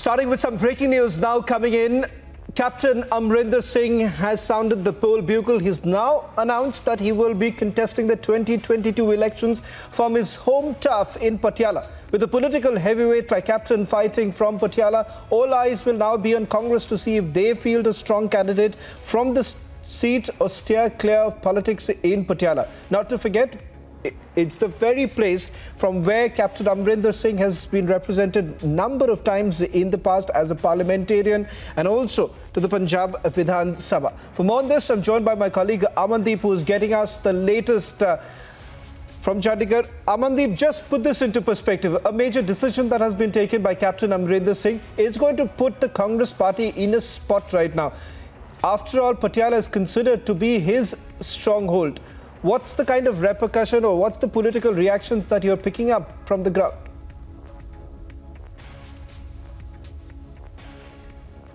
Starting with some breaking news now coming in. Captain Amrinder Singh has sounded the poll bugle. He's now announced that he will be contesting the 2022 elections from his home turf in Patiala. With the political heavyweight like Captain fighting from Patiala, all eyes will now be on Congress to see if they field a strong candidate from the seat or steer clear of politics in Patiala. Not to forget, it's the very place from where Captain Amrinder Singh has been represented a number of times in the past as a parliamentarian and also to the Punjab Vidhan Sabha. For more on this, I'm joined by my colleague Amandeep, who is getting us the latest from Chandigarh. Amandeep, just put this into perspective. A major decision that has been taken by Captain Amrinder Singh is going to put the Congress party in a spot right now. After all, Patiala is considered to be his stronghold. What's the kind of repercussion or what's the political reactions that you're picking up from the ground?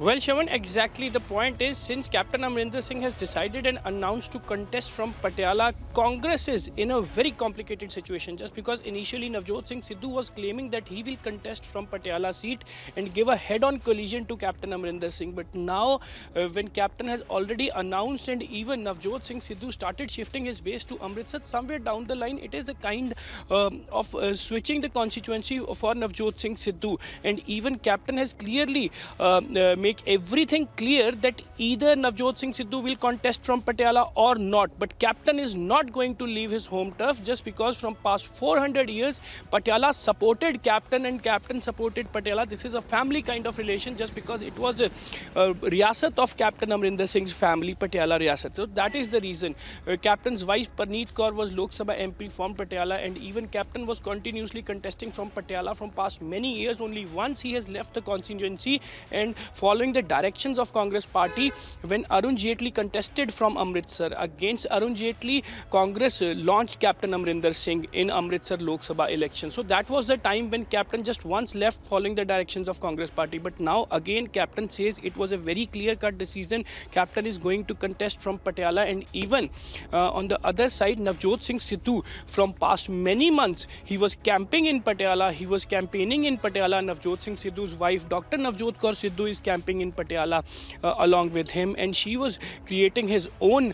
Well, Shravan, exactly the point is, since Captain Amrinder Singh has decided and announced to contest from Patiala, Congress is in a very complicated situation. Just because initially Navjot Singh Sidhu was claiming that he will contest from Patiala seat and give a head-on collision to Captain Amrinder Singh. But now, when Captain has already announced and even Navjot Singh Sidhu started shifting his base to Amritsar, somewhere down the line, it is a kind of switching the constituency for Navjot Singh Sidhu. And even Captain has clearly made everything clear that either Navjot Singh Sidhu will contest from Patiala or not. But Captain is not going to leave his home turf just because from past 400 years, Patiala supported Captain and Captain supported Patiala. This is a family kind of relation just because it was a Riyasat of Captain Amrinder Singh's family, Patiala Riyasat. So that is the reason. Captain's wife Parneet Kaur was Lok Sabha MP from Patiala, and even Captain was continuously contesting from Patiala from past many years. Only once he has left the constituency, and following the directions of Congress party, when Arun Jaitley contested from Amritsar. Against Arun Jaitley, Congress launched Captain Amrinder Singh in Amritsar Lok Sabha election. So that was the time when Captain just once left following the directions of Congress party. But now again Captain says it was a very clear-cut decision. Captain is going to contest from Patiala, and even on the other side, Navjot Singh Sidhu, from past many months, he was camping in Patiala, he was campaigning in Patiala. Navjot Singh Sidhu's wife, Dr. Navjot Kaur Sidhu, is camping in Patiala along with him, and she was creating his own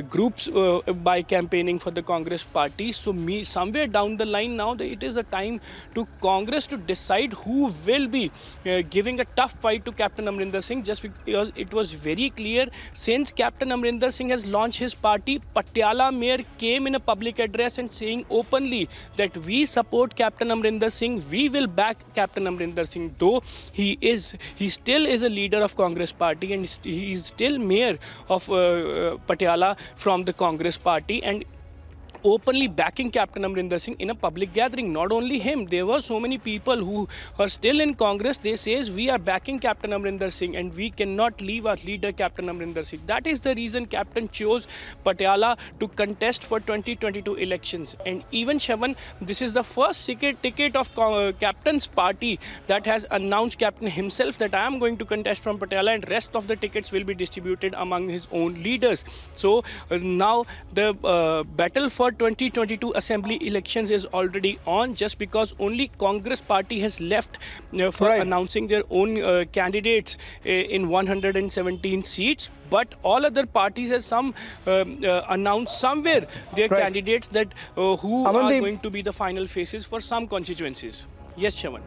groups by campaigning for the Congress party. So somewhere down the line now, it is a time to Congress to decide who will be giving a tough fight to Captain Amrinder Singh, just because it was very clear since Captain Amrinder Singh has launched his party, Patiala Mayor came in a public address and saying openly that we support Captain Amrinder Singh, we will back Captain Amrinder Singh, though he still is a leader of Congress party and he is still mayor of Patiala from the Congress party, and openly backing Captain Amrinder Singh in a public gathering. Not only him, there were so many people who are still in Congress. They says we are backing Captain Amrinder Singh and we cannot leave our leader Captain Amrinder Singh. That is the reason Captain chose Patiala to contest for 2022 elections. And even Shravan, this is the first ticket of Captain's party that has announced Captain himself that I am going to contest from Patiala, and rest of the tickets will be distributed among his own leaders. So now the battle for 2022 assembly elections is already on, just because only Congress party has left for announcing their own candidates in 117 seats. But all other parties have announced somewhere their candidates that who are going to be the final faces for some constituencies. Yes, Shravan.